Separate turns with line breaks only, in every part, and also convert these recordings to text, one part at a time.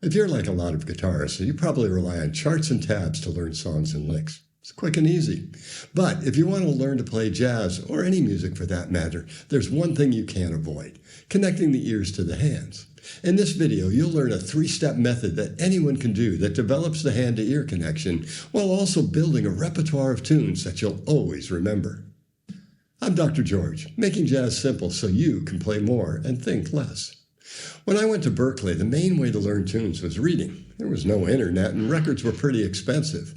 If you're like a lot of guitarists, you probably rely on charts and tabs to learn songs and licks. It's quick and easy. But if you want to learn to play jazz, or any music for that matter, there's one thing you can't avoid: connecting the ears to the hands. In this video, you'll learn a 3-step method that anyone can do that develops the hand-to-ear connection while also building a repertoire of tunes that you'll always remember. I'm Dr. George, making jazz simple so you can play more and think less. When I went to Berkeley, the main way to learn tunes was reading. There was no internet and records were pretty expensive.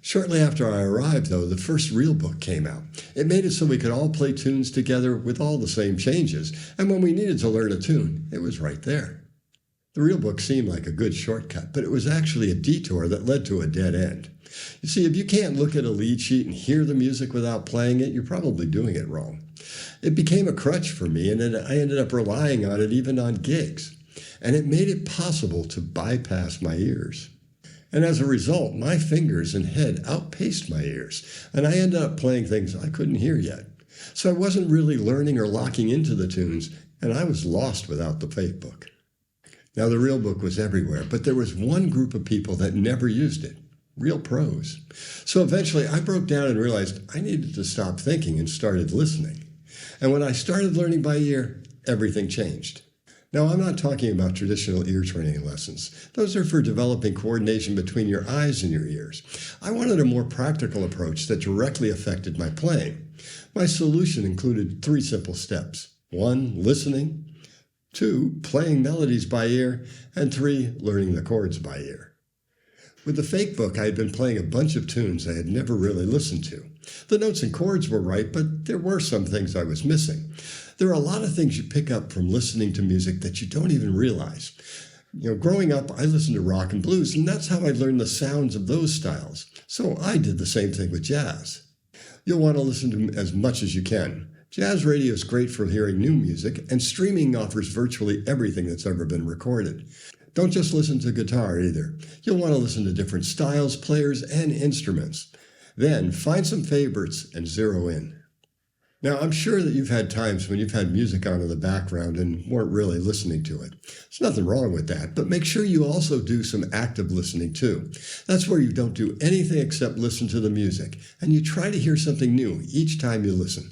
Shortly after I arrived, though, the first real book came out. It made it so we could all play tunes together with all the same changes, and when we needed to learn a tune, it was right there. The real book seemed like a good shortcut, but it was actually a detour that led to a dead end. You see, if you can't look at a lead sheet and hear the music without playing it, you're probably doing it wrong. It became a crutch for me, and then I ended up relying on it even on gigs. And it made it possible to bypass my ears. And as a result, my fingers and head outpaced my ears, and I ended up playing things I couldn't hear yet. So I wasn't really learning or locking into the tunes, and I was lost without the fake book. Now, the real book was everywhere, but there was one group of people that never used it: real pros. So eventually I broke down and realized I needed to stop thinking and started listening. And when I started learning by ear, everything changed. Now, I'm not talking about traditional ear training lessons. Those are for developing coordination between your eyes and your ears. I wanted a more practical approach that directly affected my playing. My solution included 3 simple steps. 1, listening. 2, playing melodies by ear. And 3, learning the chords by ear. With the fake book, I had been playing a bunch of tunes I had never really listened to. The notes and chords were right, but there were some things I was missing. There are a lot of things you pick up from listening to music that you don't even realize. Growing up, I listened to rock and blues, and that's how I learned the sounds of those styles. So I did the same thing with jazz. You'll want to listen to as much as you can. Jazz radio is great for hearing new music, and streaming offers virtually everything that's ever been recorded. Don't just listen to guitar either. You'll want to listen to different styles, players, and instruments. Then find some favorites and zero in. Now, I'm sure that you've had times when you've had music on in the background and weren't really listening to it. There's nothing wrong with that, but make sure you also do some active listening too. That's where you don't do anything except listen to the music, and you try to hear something new each time you listen.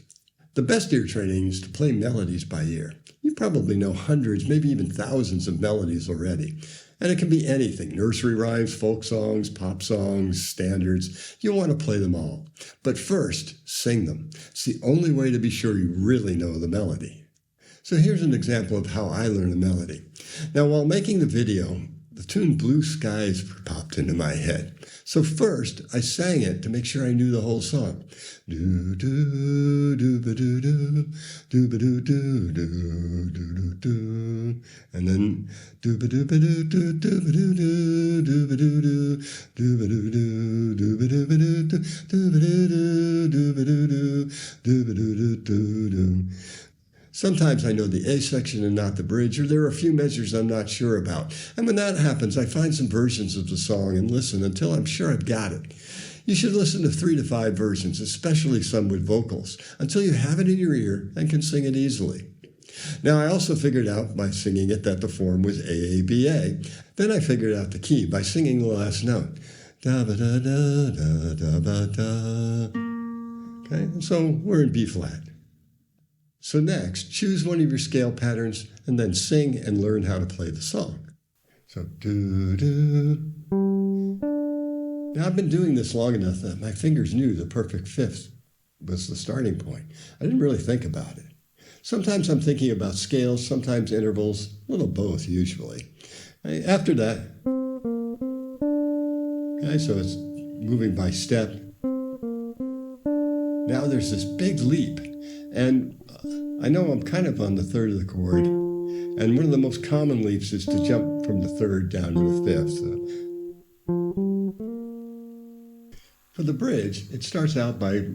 The best ear training is to play melodies by ear. You probably know hundreds, maybe even thousands of melodies already. And it can be anything: nursery rhymes, folk songs, pop songs, standards. You want to play them all. But first, sing them. It's the only way to be sure you really know the melody. So here's an example of how I learn a melody. Now, while making the video, the tune Blue Skies popped into my head. So first, I sang it to make sure I knew the whole song. Do do do ba do do do ba do do do do do, and then do ba do ba do do do ba do do do ba do do do ba do do do ba do ba do do ba do do do ba do do do ba do do do. Sometimes I know the A section and not the bridge, or there are a few measures I'm not sure about. And when that happens, I find some versions of the song and listen until I'm sure I've got it. You should listen to 3 to 5 versions, especially some with vocals, until you have it in your ear and can sing it easily. Now, I also figured out by singing it that the form was AABA. Then I figured out the key by singing the last note. Da ba da da da da ba da. Okay, so we're in B flat. So next, choose one of your scale patterns and then sing and learn how to play the song. So do-do. Now, I've been doing this long enough that my fingers knew the perfect fifth was the starting point. I didn't really think about it. Sometimes I'm thinking about scales, sometimes intervals, a little both usually. After that, okay, so it's moving by step. Now there's this big leap, and I know I'm kind of on the 3rd of the chord, and one of the most common leaps is to jump from the 3rd down to the 5th. For the bridge, it starts out by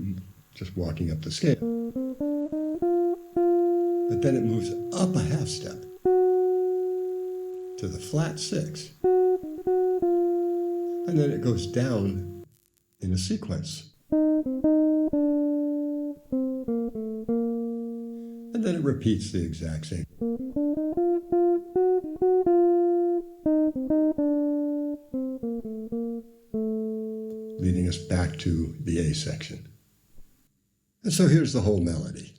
just walking up the scale, but then it moves up a half step to the flat 6, and then it goes down in a sequence. And then it repeats the exact same. leading us back to the A section. And so here's the whole melody.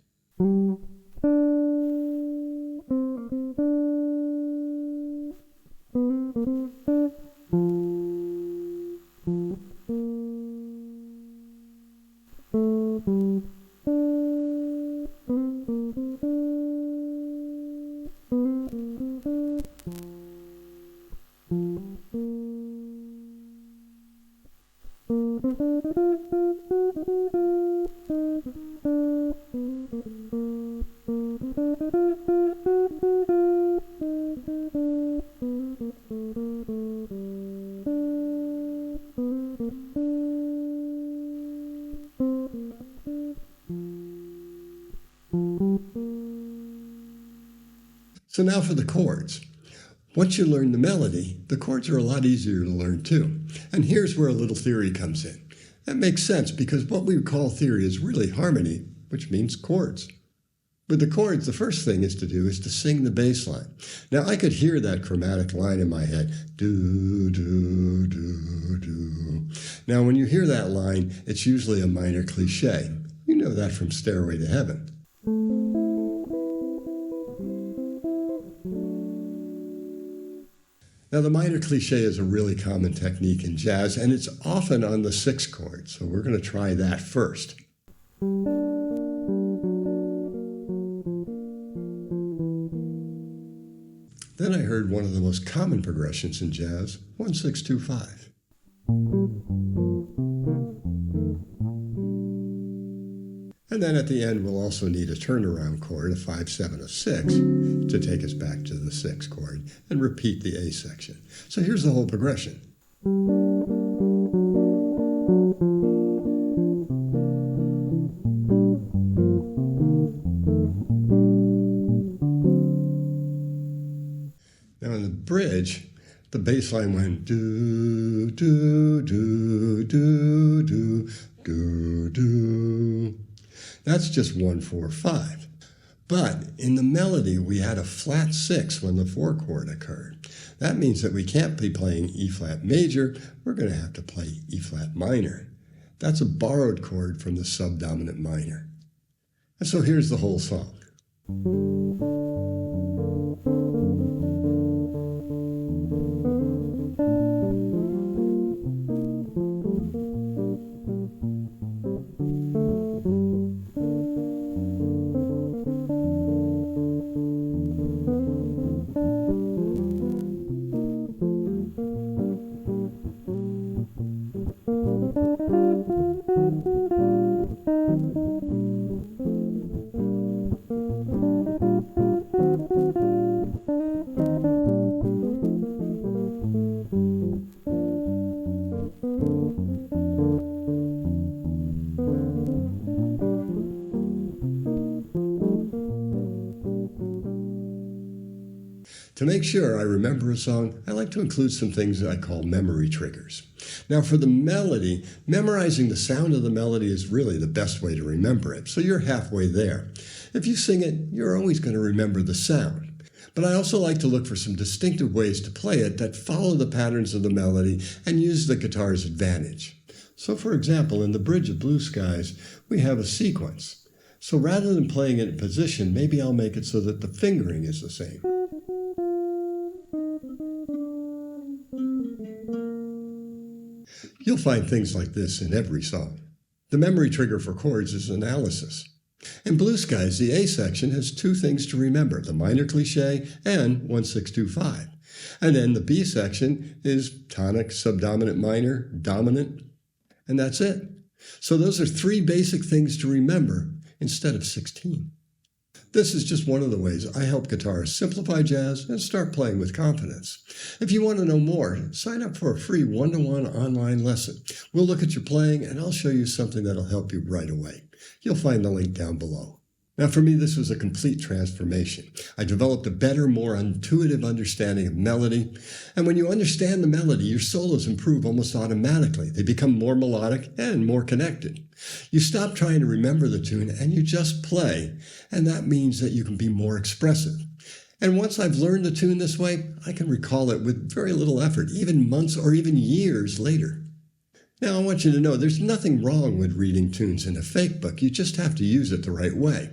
So now for the chords. Once you learn the melody, the chords are a lot easier to learn too. And here's where a little theory comes in. That makes sense because what we call theory is really harmony, which means chords. With the chords, the first thing is to sing the bass line. Now I could hear that chromatic line in my head, do, do, do, do. Now when you hear that line, it's usually a minor cliche. You know that from Stairway to Heaven. Now, the minor cliche is a really common technique in jazz, and it's often on the 6th chord, so we're going to try that first. Then I heard one of the most common progressions in jazz, 1-6-2-5. And then at the end, we'll also need a turnaround chord, a 5-7-6, to take us back to the 6th chord and repeat the A section. So here's the whole progression. Now in the bridge, the bass line went do, do, do, do, do, do, do. That's just 1-4-5. But in the melody, we had a flat 6 when the 4 chord occurred. That means that we can't be playing E flat major. We're going to have to play E flat minor. That's a borrowed chord from the subdominant minor. And so here's the whole song. To make sure I remember a song, I like to include some things that I call memory triggers. Now for the melody, memorizing the sound of the melody is really the best way to remember it, so you're halfway there. If you sing it, you're always going to remember the sound. But I also like to look for some distinctive ways to play it that follow the patterns of the melody and use the guitar's advantage. So for example, in the bridge of Blue Skies, we have a sequence. So rather than playing it in position, maybe I'll make it so that the fingering is the same. You'll find things like this in every song. The memory trigger for chords is analysis. In Blue Skies, the A section has 2 things to remember, the minor cliche and 1-6-2-5. And then the B section is tonic, subdominant minor, dominant, and that's it. So those are 3 basic things to remember instead of 16. This is just one of the ways I help guitarists simplify jazz and start playing with confidence. If you want to know more, sign up for a free one-to-one online lesson. We'll look at your playing and I'll show you something that'll help you right away. You'll find the link down below. Now for me, this was a complete transformation. I developed a better, more intuitive understanding of melody. And when you understand the melody, your solos improve almost automatically. They become more melodic and more connected. You stop trying to remember the tune and you just play. And that means that you can be more expressive. And once I've learned the tune this way, I can recall it with very little effort, even months or even years later. Now, I want you to know there's nothing wrong with reading tunes in a fake book. You just have to use it the right way.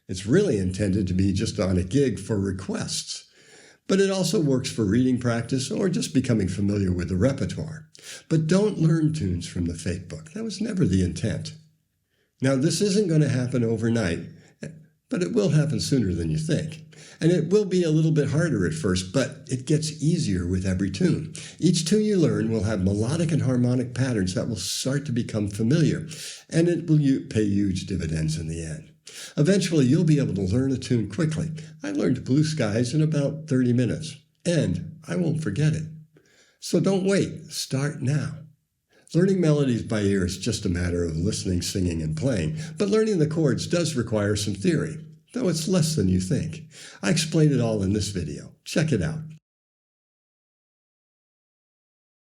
It's really intended to be just on a gig for requests. But it also works for reading practice or just becoming familiar with the repertoire. But don't learn tunes from the fake book. That was never the intent. Now, this isn't going to happen overnight, but it will happen sooner than you think. And it will be a little bit harder at first, but it gets easier with every tune. Each tune you learn will have melodic and harmonic patterns that will start to become familiar, and it will pay huge dividends in the end. Eventually, you'll be able to learn a tune quickly. I learned Blue Skies in about 30 minutes, and I won't forget it. So don't wait. Start now. Learning melodies by ear is just a matter of listening, singing, and playing, but learning the chords does require some theory, though it's less than you think. I explain it all in this video. Check it out.